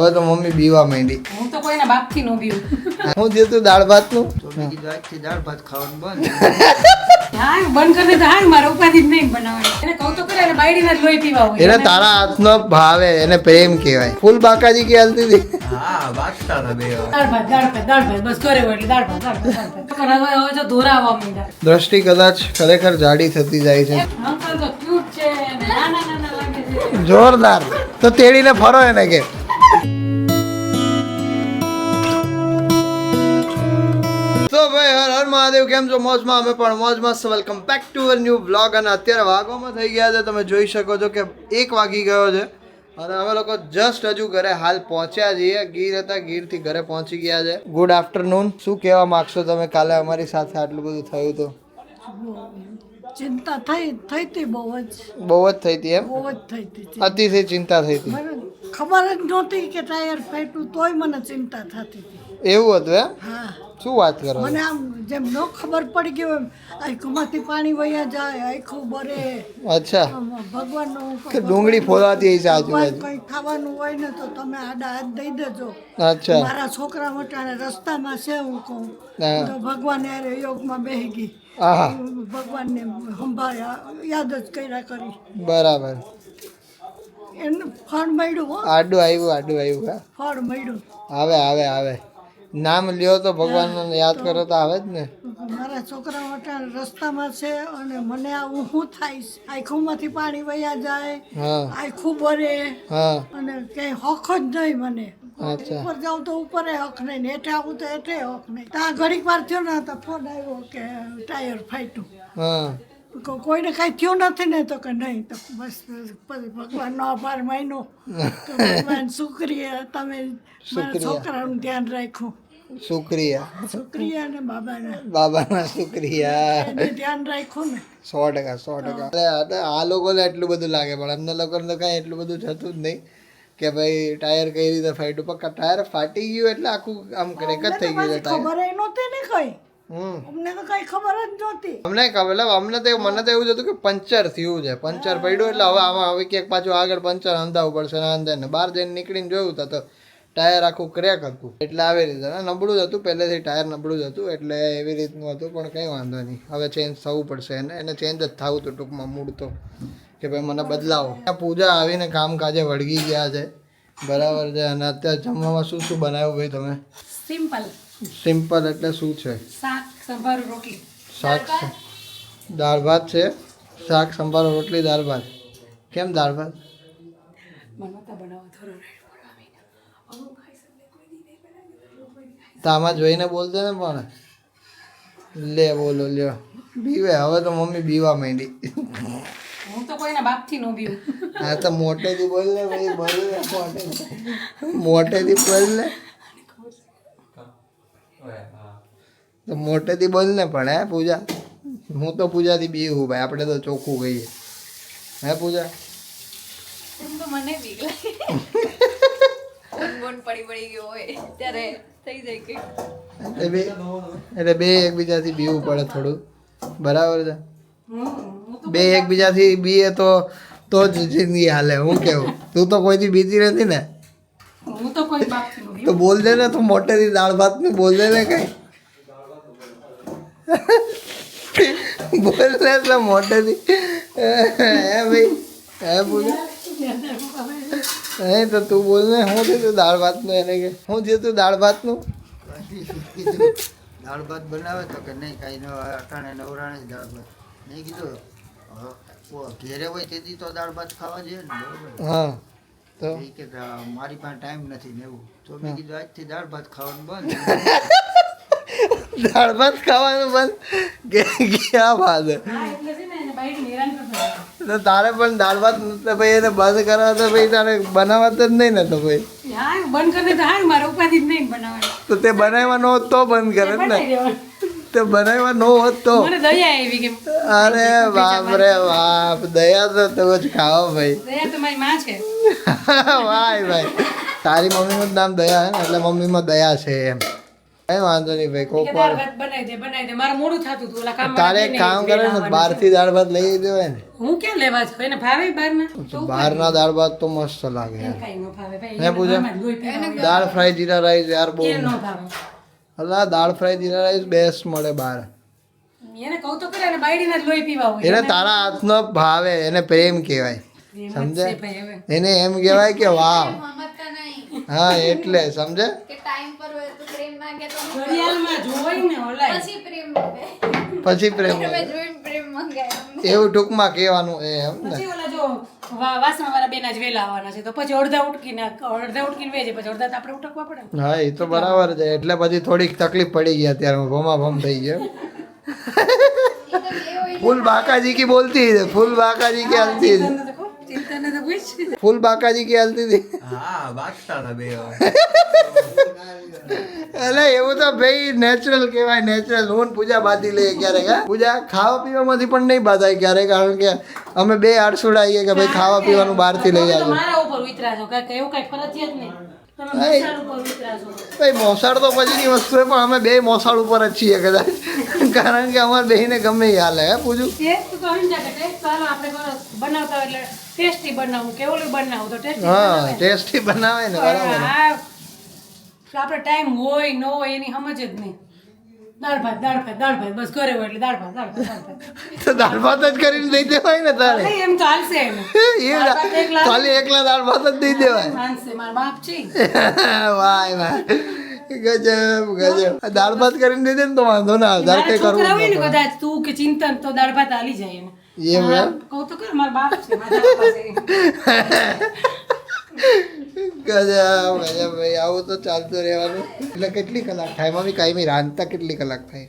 હવે તો મમ્મી બીવા માંડી. હું તો કોઈના બાપથી નો બીવું. હું જે તું દાળ ભાત નું તો મેં કીધું આજથી દાળ ભાત ખાવાનું બંધ. હા બંધ કરી દે તો હા મારા ઉપાધિ જ નહીં બનાવવાની. એને કહું તો કરે એને બાયડીના જ લોહી પીવા હોય. એને તારા હાથનો ભાવે એને પ્રેમ કહેવાય. ફૂલ બાકાજી કે હાલતી હતી. હા વાગતા હતા બે વાર. દાળ ભાત બસ કરે વળી દાળ ભાત હવે જો ધોરા આવવા માંડ્યા. દ્રષ્ટિ કદાચ ખરેખર જાડી થતી જાય છે. અંકલ તો ક્યુટ છે નાના લાગે છે. જોરદાર. તો તેડીને ફરો એને કે. તો ભાઈ હર હર મહાદેવ, કેમ છો? મોજમાં? અમે પણ મોજમાં. Welcome back to a new vlog. અને અત્યારે વાગવામાં થઈ ગયા છે, તમે જોઈ શકો છો કે 1 વાગી ગયો છે અને અમે લોકો જસ્ટ હજુ ઘરે હાલ પહોંચ્યા છીએ. ગીર હતા, ગીરથી ઘરે પહોંચી ગયા છે. Good afternoon. શું કહેવા માંગશો તમે? કાલે અમારી સાથે આટલું બધું થયું તો ચિંતા થઈ હતી બહુ જ થઈ હતી એમ? બહુ જ થઈ હતી. અતિશય ચિંતા થઈ હતી. મને ખબર જ નહોતી કે ટાયર ફાટ્યું તોય મને ચિંતા થતી હતી. એવું હતું એમ? હા, શું વાત કરો? મને આમ જેમ ન ખબર પડી ગયું એમ આંખમાંથી પાણી વયા જાય, આંખું બરે. અચ્છા, ભગવાનનું કે ડુંગળી ફોલાતી હશે આજુબાજુ. કંઈ ખાવાનું હોય ને તો તમે આડા હાથ દઈ દેજો. અચ્છા. મારા છોકરા મોટાને રસ્તામાં છે હું કહું હા. તો ભગવાન યારે યોગમાં બેસી ગઈ. આહા, ભગવાનને સંભાળ્યા, યાદ જ કર્યા કરી. બરાબર. એનું ફળ મળ્યું હો, આડું આવ્યું હા. ફળ મળ્યું. આવે નામ લ્યો તો ભગવાનને યાદ કરો તો આવે જ ને. મારા છોકરા મોટા રસ્તામાં છે અને મને આવું શું થાય છે? આંખોમાંથી પાણી વયા જાય, હા આંખું બરે હા. અને ક્યાંય હક જ નહીં મને. અચ્છા. ઉપર જાઉં તો ઉપરે હક નહીં, ને હેઠે આવું તો હેઠે હક નહીં. ત્યાં ઘડીક વાર થયો ને તો ફોન આવ્યો કે ટાયર ફાટ્યું. હા કોઈને કાંઈ થયું નથી ને તો કે નહીં. તો બસ પછી ભગવાનનો આભાર માન્યો કે ભગવાન શુક્રિયા, તમે મારા છોકરાનું ધ્યાન રાખ્યું. શુક્રિયા અને બાબાના શુક્રિયા. એને ધ્યાન રાખ્યું ને. 100%. આ લોકોને એટલું બધું લાગે પણ અમને લોકોને તો કાંઈ એટલું બધું થતું જ નહીં કે ભાઈ ટાયર કઈ રીતે ફાટ્યું. પણ ટાયર ફાટી ગયું એટલે આખું આમ ક્રેક જ થઈ ગયું છે ટાયર. ખબર નહોતી ને કઈ, અમને તો કઈ ખબર જ નહોતી. અમને ખબર, મને તો એવું હતું કે પંચર થયું છે, પંચર પડ્યું એટલે હવે આમાં હવે ક્યાંક પાછું આગળ પંચર અંધાવવું પડશે ને અંદર ને બહાર જઈને નીકળીને જોયું તો ટાયર આખું ક્રેક હતું. એટલે આવી રીતે નબળું જ હતું, પહેલેથી ટાયર નબળું જ હતું એટલે એવી રીતનું હતું. પણ કંઈ વાંધો નહીં, હવે ચેન્જ થવું પડશે એને ચેન્જ જ થવું હતું ટૂંકમાં મૂળ તો કે ભાઈ મને બદલાવો. પૂજા આવીને કામકાજે વળગી ગયા છે, બરાબર છે. અને અત્યારે જમવામાં શું બનાવ્યું ભાઈ તમે? સિમ્પલ એટલે શું છે? શાક સંભારો રોટલી. શાક, દાળ ભાત છે. શાક સંભારો રોટલી દાળ ભાત. કેમ દાળ ભાત? તો આમાં જોઈને બોલતે ને પણ લે બોલો લ્યો બીવે. હવે તો મમ્મી બીવા માંડી. હું તો કોઈના બાપથી નો બીવું. હા તો મોટેથી બોલ ને ભાઈ, મોટેથી બોલ ને. તો મોટેથી બોલ ને પણ હે પૂજા. હું તો પૂજાથી બીવું ભાઈ, આપણે તો ચોખ્ખું કહીએ હે પૂજા. તો મને બીક લાગે. પડી ગયો હોય ત્યારે થઈ જાય કે એટલે બે એકબીજાથી બીવું પડે થોડું, બરાબર છે. બે એકબીજાથી બીએ તો જ જિંદગી હાલે. હું કેવું, તું તો કોઈથી બીતી નથી ને? હું તો કોઈ બાપથી નો તો બોલ દે ને, તું મોટેથી દાળ ભાત નું બોલ દે ને કઈ. બોલ ને તો મોટેથી હે ભાઈ હે બોલ. હે તો તું બોલ ને, શું થયું દાળ ભાત નું? એને કે શું થયું દાળ ભાત નું? દાળ ભાત બનાવે તો કે નહીં કાંઈ ન અટાણે નવરાણે જ દાળ ભાત. નહીં કીધું ઘેરે હોય તેથી તો દાળ ભાત ખાવા જોઈએ ને, બરોબર? હા તો એ કે મારી પાસે ટાઈમ નથી ને એવું. તો મેં કીધું આજથી દાળ ભાત ખાવાનું બંધ. દાળ ભાત ખાવાનું બંધ? ક્યાં વાત હે? એટલે છે ને એને બાયડી હેરાન કરતા. તો તારે પણ દાળ ભાત તો ભાઈ એને બંધ કરવા તો ભાઈ તારે બનાવત જ નહીં ને? તો ભાઈ હા બંધ કરી દે તો હા મારા ઉપાધિ જ નહીં બનાવવાની. તો તે બનાવવા ન હોત તો બંધ કરે ને? તે બનાવવા ન હોત તો? મને દયા આવી કે અરે બાપ રે બાપ, દયા તો તું જ ખાઓ ભાઈ. દયા તો મારી માં છે. વાય ભાઈ, તારી મમ્મીનું જ નામ દયા હે ને એટલે મમ્મીમાં દયા છે એમ. કઈ વાંધો નહીં ભાઈ કોક કે વાર દાળ ભાત બનાવી દે મારું મોડું થતું હતું ઓલા કામ તારે એક કામ કરે ને બહારથી દાળ ભાત લઈ દેવાય ને હું ક્યાં લેવા છું એને ભાવે બહારના તો બહારના દાળ ભાત તો મસ્ત લાગે યાર કઈ ન ભાવે ભાઈ હે પૂજા? ઘરમાં જ લોહી પીવા હોય. દાળ ફ્રાય જીરા રાઈસ યાર બહુ કે ન ભાવે અલા દાળ ફ્રાય જીરા રાઈસ બેસ્ટ મળે બહાર એને કહું તો કરે ને બાયડીના જ લોહી પીવા હોય એને તારા હાથનો ભાવે એને પ્રેમ કહેવાય એમ જ સમજે છે ભાઈ હવે એને એમ કહેવાય કે વાવ મમતા નહીં હા એટલે સમજે કે ટાઈમ પર હોય તો પ્રેમ માંગે તો ઘડિયાળમાં જોવાય ને ઓલાય પછી પ્રેમ માંગે પછી પ્રેમ તમે જોઈને પ્રેમ મંગાય એવું ટૂંકમાં કહેવાનું એમ ને પછી ઓલા જો વાસણવાળા બેન જ વેલા આવવાના છે તો પછી અડધા ઉટકીને વેજે પછી અડધા તો આપણે ઉટકવા પડે ને. હા એ તો બરાબર છે એટલે પછી થોડીક તકલીફ પડી ગઈ અત્યારે ભમા ભમ થઈ ગયો ફૂલ બાકાજી की बोलती है फूल बाकाजी की हलती थी તને તો કહું, ચિંતા ન તો પૂછ. फूल बाकाजी की हलती थी એટલે એવું તો ભાઈ નેચરલ કહેવાય નેચરલ હું ને પૂજા બાંધી લઈએ ક્યારેક હા પૂજા ખાવા પીવામાંથી પણ નહીં બાંધાય ક્યારેક કારણ કે અમે બે આડસુડા આવીએ કે ભાઈ ખાવા પીવાનું બહારથી લઈ તમે તો આવજો મારા ઉપર ઉતરા છો કાંઈ એવું કાંઈ ફરજિયાત નહીં તમે હા, એ- મસાલા ઉપર ઉતરા છો ભાઈ મોસાળ તો પછીની વસ્તુ છે પણ અમે બે મોસાળ ઉપર જ છીએ કદાચ કારણ કે અમારે બેને ગમે એ હાલે હે પૂછું ટેસ્ટ તો સમજા કે ટેસ્ટ ચાલો આપણે બનાવતા હોય એટલે ટેસ્ટી બનાવું કે ઓલું બનાવું તો ટેસ્ટી હા ટેસ્ટી બનાવે ને બરાબર આપણે ટાઈમ હોય ન હોય એની સમજ જ નહીં દાળ ભાત બસ ઘરે હોય એટલે દાળ ભાત તો દાળ ભાત જ કરીને દઈ દેવાય ને તારે નહીં, એમ તો હાલશે એને એ દાળ ભાત એકલા ખાલી એકલા દાળ ભાત જ દઈ દેવાય હાલશે મારા બાપ છે વાય વાય ગજબ દાળ ભાત કરીને દઈ દે ને તો વાંધો ના આવે તારે મારા કઈ કરવું છોકરા હોય ને જ કદાચ તું કે ચિંતન તો દાળ ભાત હાલી જાય એને એમ હા, એમ? કહું તો કર મારા બાપ છે મારા બાપા છે. ગજબ ભાઈ આવું તો ચાલતું રહેવાનું એટલે કેટલી કલાક થાય મમ્મી કાયમી રાંધતા કેટલી કલાક થાય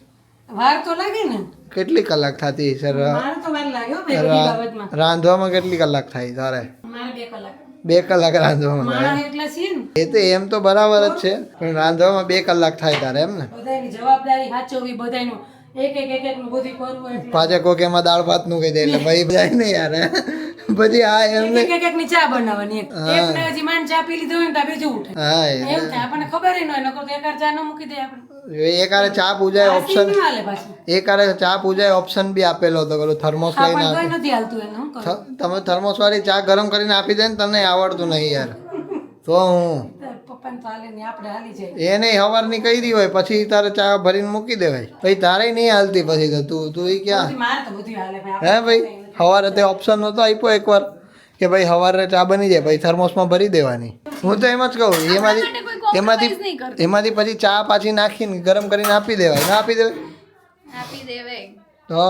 વાર તો લાગે ને કેટલી કલાક થતી સર મારે તો વાર લાગે હો ભાઈ બધી બાબતમાં રાંધવામાં કેટલી કલાક થાય તારે મારે 2 કલાક 2 કલાક રાંધવામાં થાય માણસ એટલા છીએ ને એ તો એમ તો બરાબર જ છે પણ રાંધવામાં 2 કલાક થાય તારે એમ ને બધાની જવાબદારી સાચવવી બધાનું એક નું બધું કરવું એટલે પાછા કોક એમાં દાળ ભાત નું કહી દે એટલે ભાઈ જાય ને યાર પછી આ એમને એક ની ચા બનાવવાની એકને હજી માંડ ચા પી લીધો હોય ને તો બીજું ઉઠે હા એવું થાય આપણને ખબર ય ન હોય નકર તો એક ચા ન મૂકી દે આપણે એક આરે ચા પૂજાય આ ઓપ્શન સીન હાલે પાછું એક આરે ચા પૂજાય ઓપ્શન બી આપેલો હતો પેલું થર્મોસ હા લઈને પણ આપે કોઈ નથી હાલતું એને હું કરું તમે થર્મોસ વાળી ચા ગરમ કરીને આપી દે ને તને આવડતું નહીં યાર તો હું પપ્પાને તો હાલે નહીં આપણે હાલી જાય એને હવારની કહી દી હોય પછી તારે ચા ભરીને મૂકી દેવાય પછી તારે નહીં હાલતી પછી તો તું ઈ ક્યાં બધી મારે તો બધું હાલે ભાઈ હે ભાઈ સવારે તે ઓપ્શન નહોતો આપ્યો એકવાર કે ભાઈ સવારે ચા બની જાય પછી થર્મોસમાં ભરી દેવાની હું તો એમ જ કહું એમાંથી પછી ચા પાછી નાખીને ગરમ કરીને આપી દેવાય ના આપી દેવાય આપી દેવે તો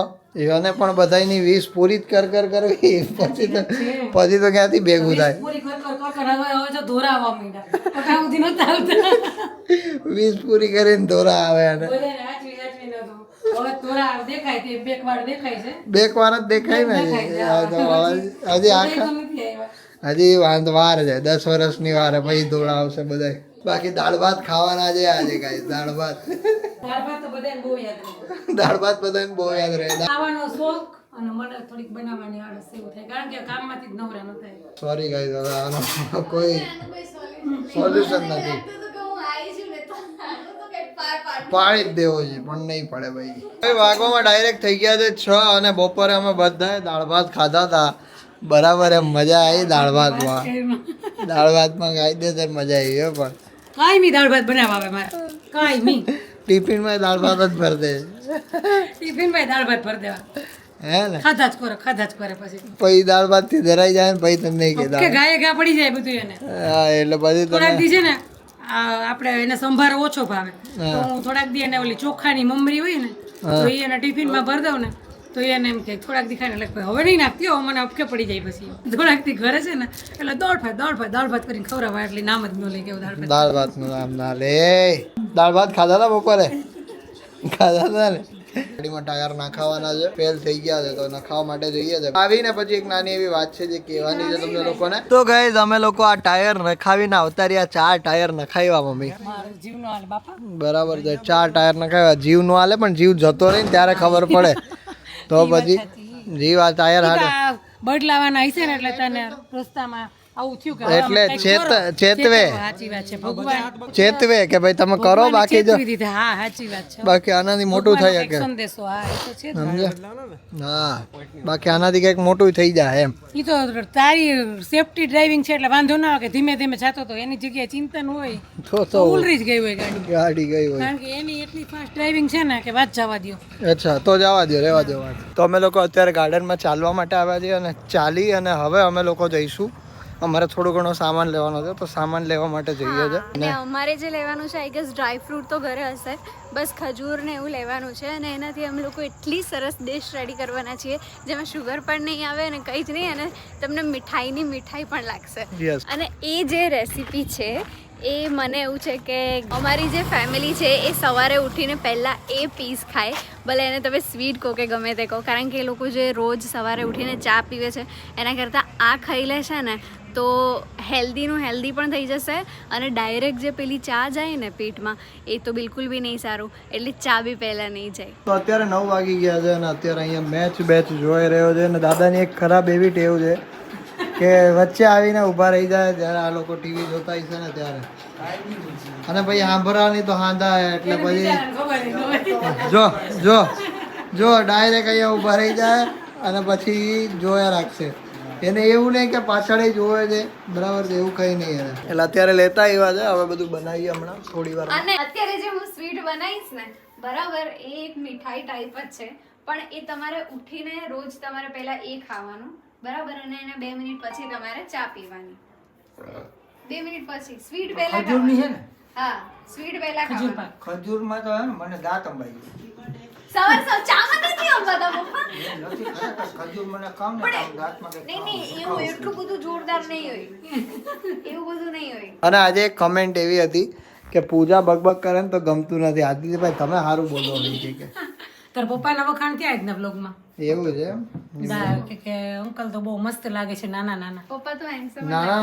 એને પણ બધાની વીસ પૂરી જ કર કરવી પછી તો ક્યાંથી ભેગું થાય પૂરી કર હવે તો ધોરાવા માંડ્યા પટા સુધી નતા આવતા વીસ પૂરી કરીને ધોરા આવે અને બધાને આચવી નતું હવે ધોરા દેખાય તે બેક વાળ દેખાય છે બેક વાર જ દેખાય ને હજી આખા નથી આવ્યા હજી વાર છે 10 વર્ષની વાર પછી ધોળા આવશે બધા બાકી દાળ ભાત ખાવાના છે આજે કાંઈ દાળ ભાત દાળ ભાત તો બધાને બહુ યાદ રહે દાળ ભાત બધાને બહુ યાદ રહે ખાવાનો શોખ અને મને થોડીક બનાવવાની આળસ એવું થાય કારણ કે કામમાંથી જ નવરા ન થાય સોરી ગાઈસ હવે આનો કોઈ સોલ્યુશન નથી પાડી જ દેવો છે પણ નહીં પડે ભાઈ હવે વાગવામાં ડાયરેક્ટ થઈ ગયા છે 6 અને બપોરે અમે બધાએ દાળ ભાત ખાધા હતા બરાબર એમ મજા આવી દાળ ભાતમાં કાયદેસર મજા આવી હો પણ કાંઈ મી દાળ ભાત બનાવવા આવે મારે કાંઈ મી ટિફિનમાં દાળ ભાત જ ભર દે ટિફિન ભાઈ દાળ ભાત ભર દેવા હે ને ખાધા જ કરે પછી દાળ ભાત થી ધરાઈ જાય ને પછી તમને નહીં કે કે ગાયે ઘા પડી જાય બધું એને હા એટલે પછી થોડાક તમે દી છે ને આપણે એને સંભારો ઓછો ભાવે તો હું થોડાક દી એને ઓલી ચોખાની મમરી હોય ને તો એ એના ટિફિનમાં ભર દઉં ને તો એને એમ કે થોડાક દી ખાઈને એટલે હવે નહીં નાખતી હો મને અપકે પડી જાય પછી થોડાક દી ઘરે છે ને એટલે દાળ ભાત કરીને ખવડાવવા એટલે નામ જ ન લઈ કેવું દાળ ભાત નું નામ ના લે દાળ ભાત ખાધા હતા બપોરે ખાધા હતા ને ગાડીમાં ટાયર નાખાવાના છે ફેલ થઈ ગયા છે તો નખાવા માટે જઈએ છે આવીને પછી એક નાની એવી વાત છે જે કહેવાની છે તમને લોકોને તો ગાઈઝ અમે લોકો આ ટાયર નખાવીને આવતા રહ્યા 4 ટાયર નખાવ્યા મમ્મી મારો જીવનો હાલ બાપા બરાબર છે 4 ટાયર નખાવ્યા જીવ નો હાલે પણ જીવ જતો રહી ને ત્યારે ખબર પડે તો પછી જીવ આ ટાયર હાલે બદલાવાના હશે ને એટલે તને રસ્તામાં આવું થયું કે હવે એટલે અમે કંઈક કરો. ચેતવે. સાચી વાત છે ભગવાન ચેતવે કે ભાઈ તમે કરો, ભગવાને બાકી જો ચેતવી દીધા. હા સાચી વાત છે બાકી આનાથી મોટું થઈ ભગવાનનો કંઈક શકે. સંદેશો હા એ તો છે જ. સમજ્યા? હા, બાકી આનાથી કંઈક મોટું થઈ જાય એમ. ઈ તો તારી સેફટી ડ્રાઇવિંગ છે એટલે વાંધો ના આવે કે ધીમે ધીમે જાતો તો એની જગ્યાએ ચિંતન હોય તો તો ઉલરી જ ગઈ હોય ગાડી, ગાડી ગઈ હોય. કારણ કે એની એટલી ફાસ્ટ ડ્રાઇવિંગ છે ને કે વાત જવા દો. અચ્છા, તો જવા દો, રહેવા દો વાત. તો અમે લોકો અત્યારે ગાર્ડનમાં ચાલવા માટે આવ્યા છીએ અને ચાલી અને હવે અમે લોકો જઈશું. અમારે થોડો ઘણો સામાન લેવાનો છે તો સામાન લેવા માટે જઈએ છે. અને અમારે જે લેવાનું છે આઈ ગેસ ડ્રાય ફ્રૂટ તો ઘરે હશે, બસ ખજૂર ને એવું લેવાનું છે. અને એનાથી અમે લોકો એટલી સરસ ડિશ રેડી કરવાના છીએ જેમાં શુગર પણ નહીં આવે અને કંઈ જ નહીં, અને તમને મીઠાઈની મીઠાઈ પણ લાગશે. Yes. અને એ જે રેસીપી છે એ મને એવું છે કે અમારી જે ફેમિલી છે એ સવારે ઉઠીને પહેલાં એ પીસ ખાય, ભલે એને તમે સ્વીટ કહો કે ગમે તે કહો, કારણ કે એ લોકો જે રોજ સવારે ઉઠીને ચા પીવે છે એના કરતાં આ ખાઈ લે છે ને તો હેલ્ધીનું હેલ્ધી પણ થઈ જશે, અને ડાયરેક્ટ જે પેલી ચા જાય ને પેટમાં એ તો બિલકુલ બી નહીં સારું, એટલે ચા બી પહેલાં નહીં જાય. તો અત્યારે 9 વાગી ગયા છે અને અત્યારે અહીંયા મેચ જોઈ રહ્યો છે અને દાદાની એક ખરાબ એવી ટેવ છે કે વચ્ચે આવીને ઊભા રહી જાય જ્યારે આ લોકો ટીવી જોતા હશે ને ત્યારે, અને પછી સાંભળવાની તો હાંધા એટલે પછી જો જો જો ડાયરેક્ટ અહીંયા ઊભા રહી જાય અને પછી જોયા રાખશે. એને એવું નહીં કે પાછળ જોવે છે, બરાબર છે, એવું કંઈ નહીં એને. એટલે અત્યારે લેતા આવ્યા છે, હવે બધું બનાવીએ હમણાં થોડી વાર. અને અત્યારે જે હું સ્વીટ બનાવીશ ને બરાબર એ એક મીઠાઈ ટાઈપ જ છે, પણ એ તમારે ઉઠીને રોજ તમારે પહેલા એ ખાવાનું બરાબર, અને એને 2 મિનિટ પછી તમારે ચા પીવાની. 2 મિનિટ પછી સ્વીટ પહેલા ખજૂરની છે ખાવાની. ને હા સ્વીટ પહેલા ખાવાની. ખજૂરમાં તો હે ને મને દાંત અંબાઈ ગયું. સવાર ચામાં નથી અંબાતા પપ્પા. નથી ખરેખર ખજૂર મને ખાવ ને તો આમ દાંતમાં કંઈક નહીં નહીં એવું એટલું બધું જોરદાર નહીં હોય, એવું બધું નહીં હોય. અને આજે એક કમેન્ટ એવી હતી કે પૂજા બકબક કરે ને તો ગમતું નથી. આદિત્યભાઈ તમે સારું બોલો નહીં કે તાર પપ્પાના વખાણ થયા આજના બ્લોગમાં એવું છે એમ? કે અંકલ તો બહુ મસ્ત લાગે છે નાના નાના. પપ્પા તો handsome ના ના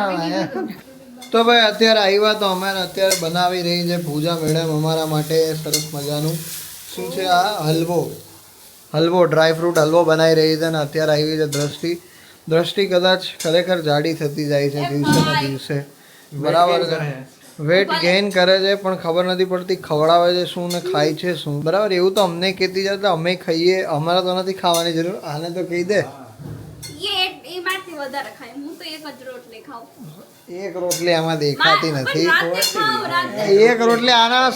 તો ભાઈ અત્યારે આવ્યા તો અમારે અત્યારે બનાવી રહી છે પૂજા મેડમ અમારા માટે સરસ મજાનું શું છે આ હલવો ડ્રાય ફ્રૂટ હલવો બનાવી રહી છે. અને અત્યારે આવી છે દ્રષ્ટિ કદાચ ખરેખર જાડી થતી જાય છે દિવસે ને દિવસે, બરાબર છે. વેટ ગેઇન કરે છે પણ ખબર નથી પડતી ખવડાવે છે શું ને ખાય છે શું, બરાબર. એવું તો અમને કહેતી જાય તો અમે ખાઈએ, અમારે તો નથી ખાવાની જરૂર, આને તો કહી દે. એ માંથી વધારે ખાય, હું તો એક જ રોટલી ખાઉં. એક રોટલી આમાં દેખાતી નથી. રાતે ખાઉં, રાતે. એક રોટલી આના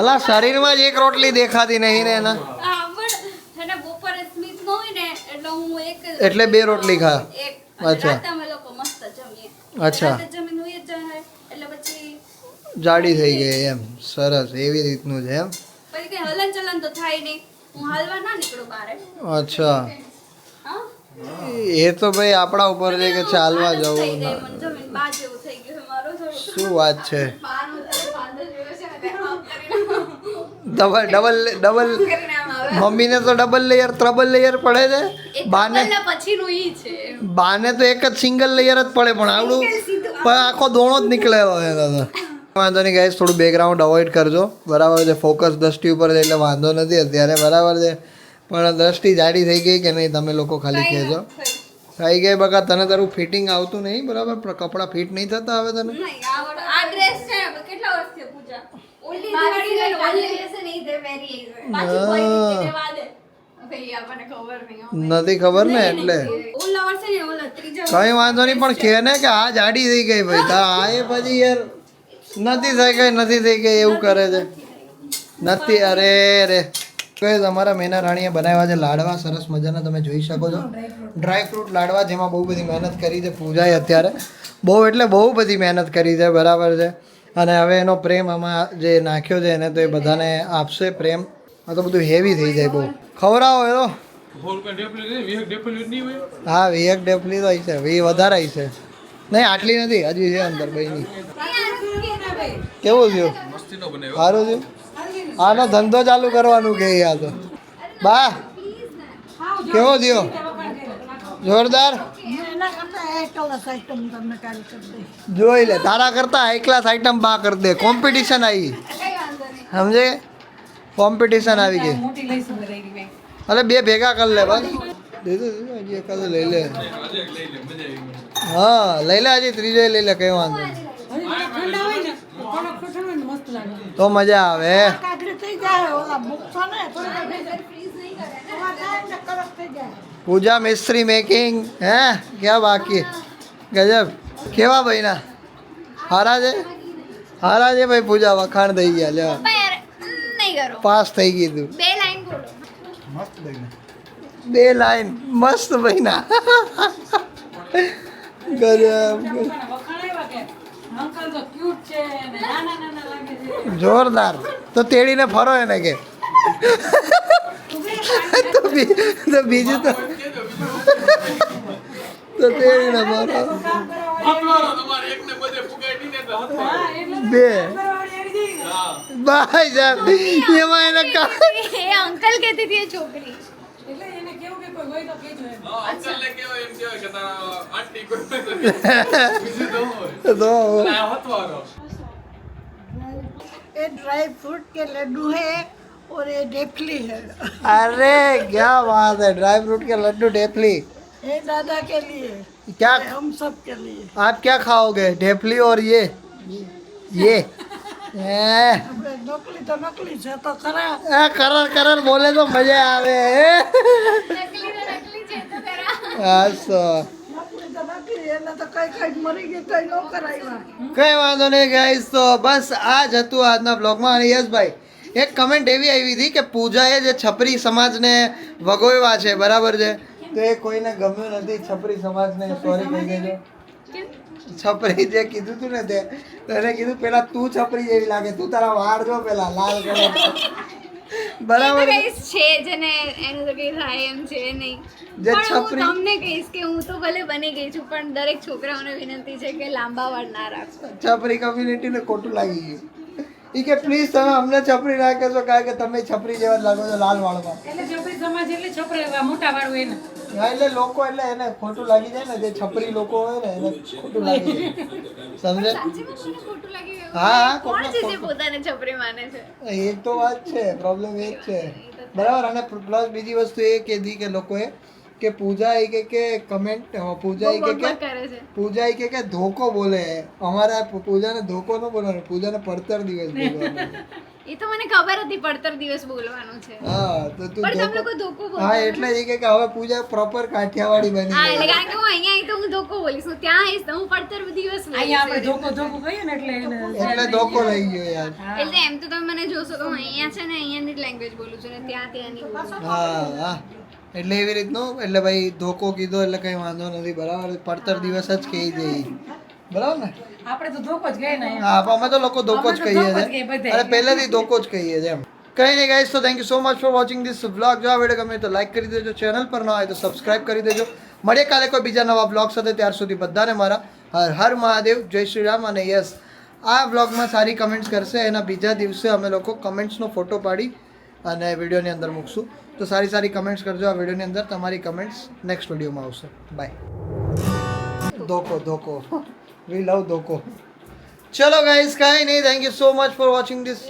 અલા શરીરમાં જ એક રોટલી દેખાતી નહીં ને એના, હા, પણ એને બપોરે સ્મિત ન હોય ને એટલે હું એક જ એટલે 2 રોટલી ખા. એક. અચ્છા. રાતે અમે લોકો મસ્ત જમીએ. અચ્છા. રાતે જમીને હુઈ જ જાય એટલે પછી જાડી થઈ ગઈ એમ. સરસ, એવી રીતનું છે એમ. પછી કઈ હલન ચલન તો થાય નહીં, હું હાલવા ના નીકળું બારે. અચ્છા, હા એ તો ભાઈ આપણા ઉપર છે કે ચાલવા આદત થઈ જવું. જાય, મને જમીન બા જેવું થઈ ગયું છે મારું થોડું. શું વાત છે? બાનું તો બાંધો જેવો છે ને તે આમ કરીને ડબલ કરીને આમ આવે. મમ્મીને તો ડબલ લેયર ત્રબલ લેયર પડે છે, એ બાને કપલના પછીનું ઈ છે. બાને તો એક જ સિંગલ લેયર જ પડે, પણ આવડું પણ આખો દોણો જ નીકળે હોય એનો તો. વાંધો નહીં ગાઈસ, થોડું બેકગ્રાઉન્ડ અવોઇડ કરજો, બરાબર છે. ફોકસ દ્રષ્ટિ ઉપર છે એટલે વાંધો નથી અત્યારે, બરાબર છે. પણ દ્રષ્ટિ જાડી થઈ ગઈ કે નહીં તમે લોકો ખાલી કહેજો. થઈ ગઈ બકા, તને તારું ફિટિંગ આવતું નહીં, બરાબર. પણ કપડાં ફિટ નહીં થતા હવે તને. નહીં, આ ડ્રેસ છે ને કેટલા વર્ષથી પૂજા ઓલી દિવાળી ને ઓલી દિવસે નહીં તે પહેરી છે પાછી કોઈ રીતે દેવા દે ભાઈ, આપણને ખબર નહીં હો. નથી ખબર ને એટલે ઓલા વર્ષે ને ઓલા ત્રીજા કઈ વાંધો નહીં, પણ કે ને કે આ જાડી થઈ ગઈ ભાઈ, તા આ એ પછી યાર નથી થઈ ગઈ એવું કરે છે. નથી, અરે રે કઈ અમારા મેના રાણીએ બનાવ્યા છે લાડવા સરસ મજાના, તમે જોઈ શકો છો. ડ્રાય ફ્રૂટ લાડવા, જેમાં બહુ બધી મહેનત કરી છે પૂજાએ અત્યારે, બહુ એટલે બહુ બધી મહેનત કરી છે, બરાબર છે. અને હવે એનો પ્રેમ આમાં જે નાખ્યો છે એને તો એ બધાને આપશે પ્રેમ. આ તો બધું હેવી થઈ જાય બહુ. ખવડાવો એ તો. હા, 20 ડેફલી તો આવી છે, 20 વધારે આવી છે. નહીં આટલી નથી, હજી છે અંદર ભાઈની. કેવું થયું? સારું થયું. આનો ધંધો ચાલુ કરવાનું કે યાર તો બા કેવો થયો? જોરદાર. એના કરતાં એક ક્લાસ આઈટમ તમને કાલ કરી દઈશ. જોઈ લે, તારા કરતા હાઈ ક્લાસ આઈટમ બા કરી દે. કોમ્પિટિશન આવી, સમજે? કોમ્પિટિશન આવી ગઈ. મોટી લઈશું બધા એની ભાઈ. અરે 2 ભેગા કરી લે બસ. દીધું હજી એકાદ લઈ લે. હા લઈ લે હજી ત્રીજો લઈ લે કઈ વાંધો નહીં હજી થોડા ઠંડા હોય ને તો કડક ઠંડા હોય ને મસ્ત લાગે તો મજા આવે કાકડી થઈ જાય ઓલા મૂકશો ને થોડી તમારે થાય ને કડક થઈ જાય પૂજા મિસ્ત્રી મેકિંગ હે ક્યાં બાકી ગજબ કેવા ભાઈના હારા છે ભાઈ પૂજા વખાણ થઈ ગયા લ્યો નહીં કરો પાસ થઈ ગઈ તું 2 લાઈન બોલો મસ્ત બન્યું 2 લાઈન મસ્ત ભાઈના ગજબ વખાણ આવ્યા કે અંકલ તો ક્યુટ છે ને નાના નાના લાગે છે જોરદાર તો તેડીને ફરો એને કે તો બીજું તો તેડીને ફરો બે ભાઈ સાહેબ એમાં એને એ અંકલ કહેતી હતી એ છોકરી એટલે એને કેવું કે કોઈ હોય તો કેજો એમ તો ये ड्राई फ्रूट के लड्डू है और ये ढेपली है अरे क्या बात है ड्राई फ्रूट के लड्डू ढेपली ये दादा के लिए क्या हम सब के लिए आप क्या खाओगे ढेपली और ये આપણે નકલી તો નકલી છે તો ખરા કરર બોલે તો મજા આવે નકલી છે તો ખરા હાસ તો નકલી તો નકલી એને તો કઈ કઈ મરી ગઈ તો ન કરાવ્યા કઈ વાંધો નહીં ગાઈસ તો બસ આ જ હતું આજના બ્લોગમાં અને યશભાઈ એક કમેન્ટ એવી આવી હતી કે પૂજાએ જે છપરી સમાજને વગોવ્યા છે બરાબર છે તો એ કોઈને ગમ્યું નથી છપરી સમાજને સોરી કહી દેજો છપરી જે કીધું તું ને તે તો એને કીધું પેલા તું છપરી જેવી લાગે તું તારા વાળ જો પેલા લાલ કલર બરાબર છે? કહીશ છે જેને એનું તો કઈ થાય એમ છે નહીં જે પણ હું છપરી- તમને કહીશ કે હું તો ભલે બની ગઈ છું પણ દરેક છોકરાઓને વિનંતી છે કે લાંબા વાળ ના રાખો છપરી કમ્યુનિટીને ખોટું લાગી ગયું એ કે પ્લીઝ તમે અમને છપરી ના કહેશો કારણ કે તમે છપરી જેવા જ લાગો છો લાલ વાળમાં એટલે છોકરી સમાજ એટલે છોકરા મોટા વાળું એને હા એટલે લોકો એટલે એને ખોટું લાગી જાય ને જે છપરી લોકો હોય ને એને ખોટું લાગી જાય સમજે સાચીમાં મને ખોટું લાગ્યું એવું? હા કોણ છે જે ખોટું પોતાને છપરી માને છે એ તો વાત છે પ્રોબ્લેમ એ જ છે બરાબર અને પ્લસ બીજી વસ્તુ એ કીધી કે લોકોએ કે પૂજા એ કે કમેન્ટ પૂજા એ બહુ કે બકબક કરે છે પૂજા એ કે ધોકો બોલે અમારા પૂજાને ધોકો ન બોલવાનો પૂજાને પડતર દિવસ બોલવાનો એ તો મને ખબર હતી પડતર દિવસ બોલવાનું છે હા તો તું પણ તમે ધોકો લોકો ધોકો બોલો હા એટલે જ કે હવે પૂજા પ્રોપર કાઠિયાવાડી બની હા ગઈ એટલે કારણ કે હું અહીંયા આવી તો હું ધોકો બોલીશ હું ત્યાં આવીશ તો હું પડતર દિવસ અહીંયા આપણે બોલીશ ધોકો કહીએ ને એટલે એને એટલે ધોકો લઈ ગયો યાર એટલે એમ તો તમે મને જોશો તો હું અહીંયા છે ને અહીંયાની જ લેંગ્વેજ બોલું છું ને ત્યાંની બોલું હા હા એટલે એવી રીતનું એટલે ભાઈ ધોકો કીધો એટલે કઈ વાંધો નથી બરાબર પડતર દિવસ જ કહી દે બરાબર ને આપણે તો ધોકો જ કહે ને એમ. હા અમે તો લોકો ધોકો જ અમે તો કહીએ ધોકો જ છીએ કહીએ બધે. અને પહેલેથી ધોકો જ કહીએ છીએ એમ કઈ નહીં ગાઈસ તો thank you so much for watching this vlog જો આ વિડીયો ગમે તો લાઈક કરી દેજો ચેનલ પર ન હોય તો સબસ્ક્રાઇબ કરી દેજો મળીએ કાલે કોઈ બીજા નવા બ્લોગ સાથે ત્યાર સુધી બધાને મારા હર હર મહાદેવ જય શ્રી રામ અને યસ આ બ્લોગમાં સારી કમેન્ટ્સ કરશે એના બીજા દિવસે અમે લોકો કમેન્ટ્સનો ફોટો પાડી અને વિડીયોની અંદર મૂકશું તો સારી સારી કમેન્ટ્સ કરજો આ વિડીયોની અંદર તમારી કમેન્ટ્સ નેક્સ્ટ વિડીયોમાં આવશે બાય ધોકો વી લવ ધોકો ચલો ગાઈસ કાંઈ નહીં thank you so much for watching this